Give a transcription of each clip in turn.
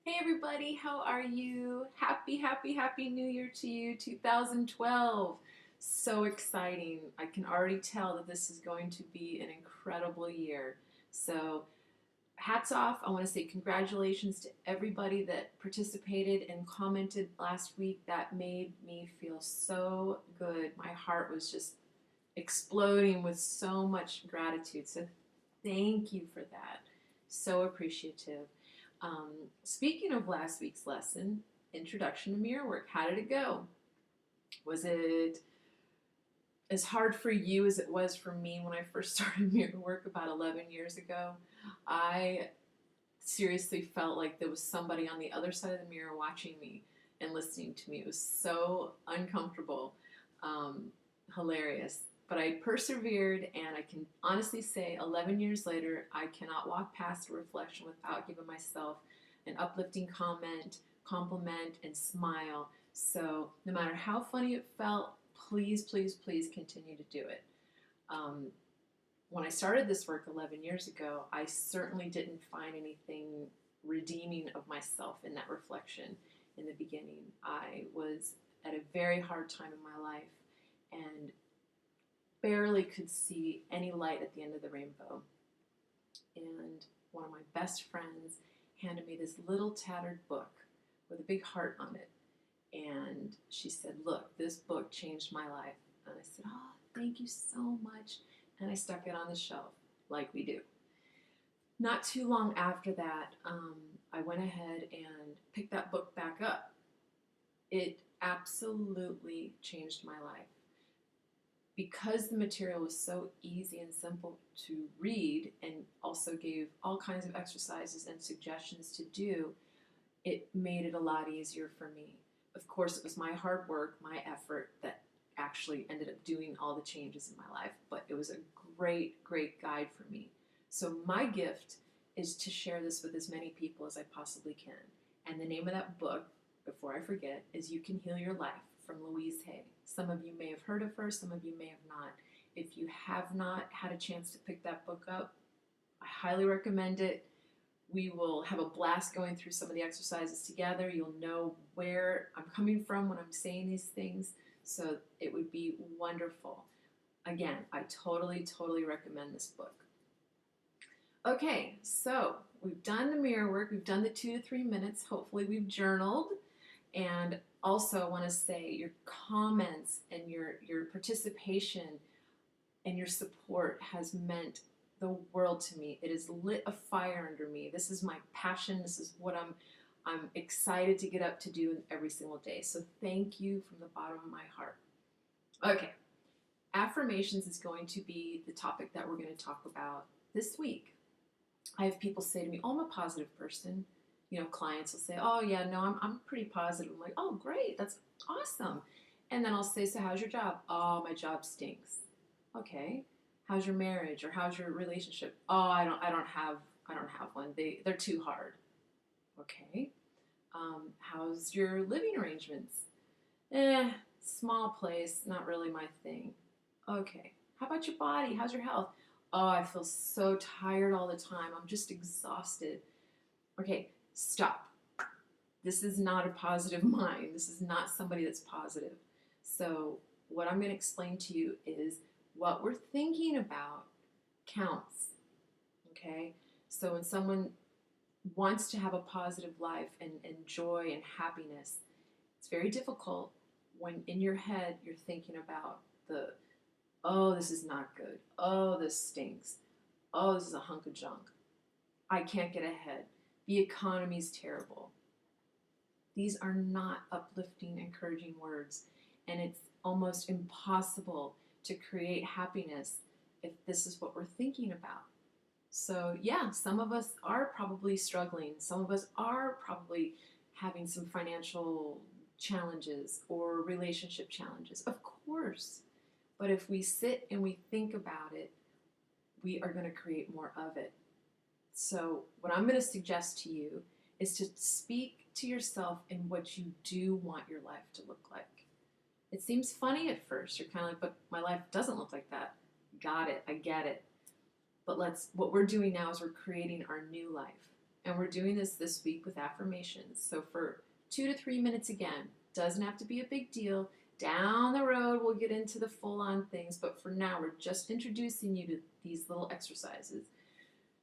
Hey everybody, how are you? Happy New Year to you, 2012. So exciting. I can already tell that this is going to be an incredible year. So, hats off. I want to say congratulations to everybody that participated and commented last week. That made me feel so good. My heart was just exploding with so much gratitude. So, thank you for that. So appreciative. Speaking of last week's lesson, Introduction to Mirror Work, how did it go? Was it as hard for you as it was for me when I first started mirror work about 11 years ago? I seriously felt like there was somebody on the other side of the mirror watching me and listening to me. It was so uncomfortable, um, hilarious. But I persevered, and I can honestly say 11 years later, I cannot walk past a reflection without giving myself an uplifting comment, compliment, and smile. So no matter how funny it felt, please, please, please continue to do it. Um, when I started this work 11 years ago, I certainly didn't find anything redeeming of myself in that reflection in the beginning. I was at a very hard time in my life and barely could see any light at the end of the rainbow. And one of my best friends handed me this little tattered book with a big heart on it. And she said, "Look, this book changed my life." And I said, "Oh, thank you so much." And I stuck it on the shelf, like we do. Not too long after that, I went ahead and picked that book back up. It absolutely changed my life. Because the material was so easy and simple to read and also gave all kinds of exercises and suggestions to do, it made it a lot easier for me. Of course, it was my hard work, my effort that actually ended up doing all the changes in my life, but it was a great, great guide for me. So, my gift is to share this with as many people as I possibly can. And the name of that book, before I forget, is You Can Heal Your Life from Louise Hay. Some of you may have heard of her, some of you may have not. If you have not had a chance to pick that book up, I highly recommend it. We will have a blast going through some of the exercises together. You'll know where I'm coming from when I'm saying these things, so it would be wonderful. Again, I totally, totally recommend this book. Okay, so we've done the mirror work, we've done the 2 to 3 minutes. Hopefully, we've journaled. And also, I want to say your comments and your participation and your support has meant the world to me. It has lit a fire under me. This is my passion. This is what I'm excited to get up to do every single day. So thank you from the bottom of my heart. Okay, affirmations is going to be the topic that we're going to talk about this week. I have people say to me, "Oh, I'm a positive person." Clients will say, "Oh, yeah, no, I'm pretty positive." I'm like, "Oh, great, that's awesome." And then I'll say, "So how's your job?" "Oh, my job stinks." "Okay. How's your marriage or how's your relationship?" "Oh, I don't have one. They're too hard." "Okay. How's your living arrangements?" Small place, not really my thing." "Okay. How about your body? How's your health?" "Oh, I feel so tired all the time. I'm just exhausted." "Okay, stop. This is not a positive mind. This is not somebody that's positive." So, what I'm going to explain to you is what we're thinking about counts. Okay? So, when someone wants to have a positive life and joy and happiness, it's very difficult when in your head you're thinking about oh, this is not good. Oh, this stinks. Oh, this is a hunk of junk. I can't get ahead. The economy's terrible. These are not uplifting, encouraging words, and it's almost impossible to create happiness if this is what we're thinking about. So, yeah, some of us are probably struggling. Some of us are probably having some financial challenges or relationship challenges, of course. But if we sit and we think about it, we are going to create more of it. So, what I'm going to suggest to you is to speak to yourself in what you do want your life to look like. It seems funny at first. You're kind of like, "But my life doesn't look like that." Got it. I get it. But what we're doing now is we're creating our new life. And we're doing this week with affirmations. So for 2 to 3 minutes again, doesn't have to be a big deal. Down the road, we'll get into the full-on things, but for now, we're just introducing you to these little exercises.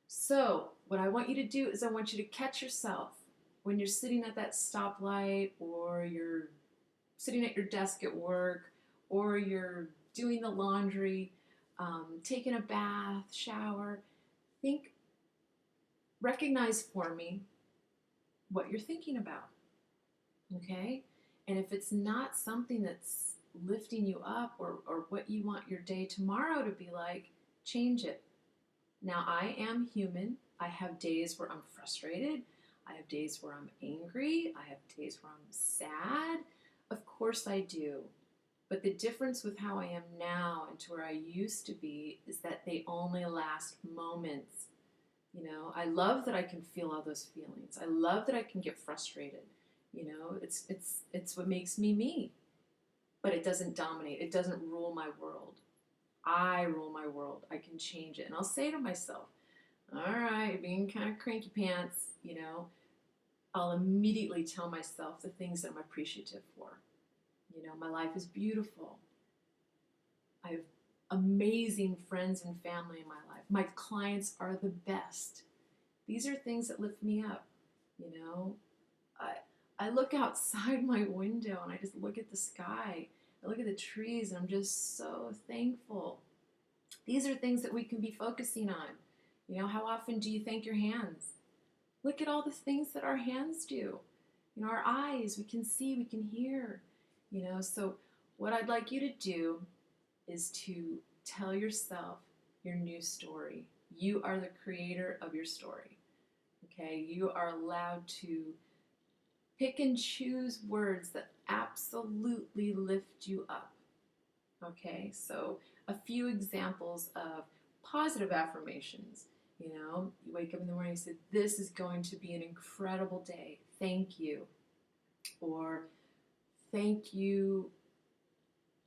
So what I want you to do is I want you to catch yourself when you're sitting at that stoplight, or you're sitting at your desk at work, or you're doing the laundry, taking a bath, shower. Recognize for me what you're thinking about, okay? And if it's not something that's lifting you up, or what you want your day tomorrow to be like, change it. Now, I am human. I have days where I'm frustrated. I have days where I'm angry. I have days where I'm sad. Of course I do. But the difference with how I am now and to where I used to be is that they only last moments. You know, I love that I can feel all those feelings. I love that I can get frustrated. You know, it's what makes me me. But it doesn't dominate. It doesn't rule my world. I rule my world. I can change it. And I'll say to myself, all right, being kind of cranky pants, you know, I'll immediately tell myself the things that I'm appreciative for. You know, my life is beautiful. I have amazing friends and family in my life. My clients are the best. These are things that lift me up. You know, I look outside my window and I just look at the sky. I look at the trees and I'm just so thankful. These are things that we can be focusing on. You know, how often do you thank your hands? Look at all the things that our hands do. You know, our eyes, we can see, we can hear. You know, so what I'd like you to do is to tell yourself your new story. You are the creator of your story. Okay, you are allowed to pick and choose words that absolutely lift you up. Okay, so a few examples of positive affirmations. You know, you wake up in the morning and say, this is going to be an incredible day. Thank you. Or thank you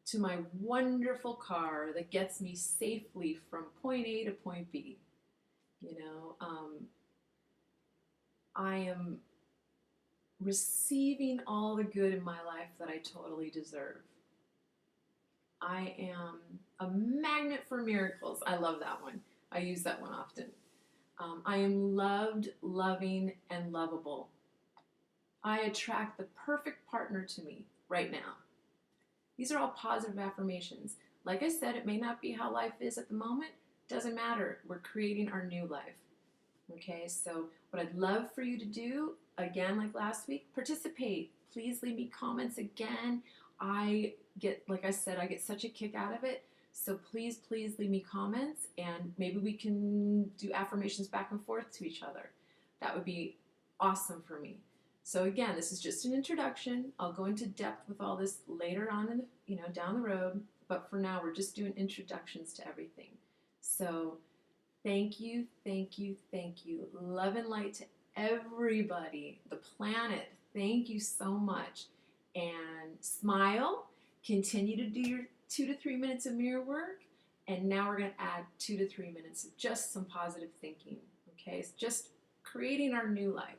to my wonderful car that gets me safely from point A to point B. You know, I am receiving all the good in my life that I totally deserve. I am a magnet for miracles. I love that one. I use that one often. I am loved, loving, and lovable. I attract the perfect partner to me right now. These are all positive affirmations. Like I said, it may not be how life is at the moment. Doesn't matter. We're creating our new life. Okay, so what I'd love for you to do, again, like last week, participate. Please leave me comments again. Like I said, I get such a kick out of it. So please leave me comments, and maybe we can do affirmations back and forth to each other. That would be awesome for me. So again, this is just an introduction. I'll go into depth with all this later on down the road. But for now, we're just doing introductions to everything. So thank you, thank you, thank you. Love and light to everybody, the planet. Thank you so much. And smile. Continue to do your 2 to 3 minutes of mirror work. And now we're going to add 2 to 3 minutes of just some positive thinking. Okay, it's just creating our new life.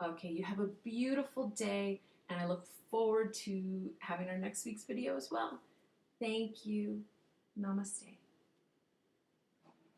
Okay, you have a beautiful day, and I look forward to having our next week's video as well. Thank you. Namaste.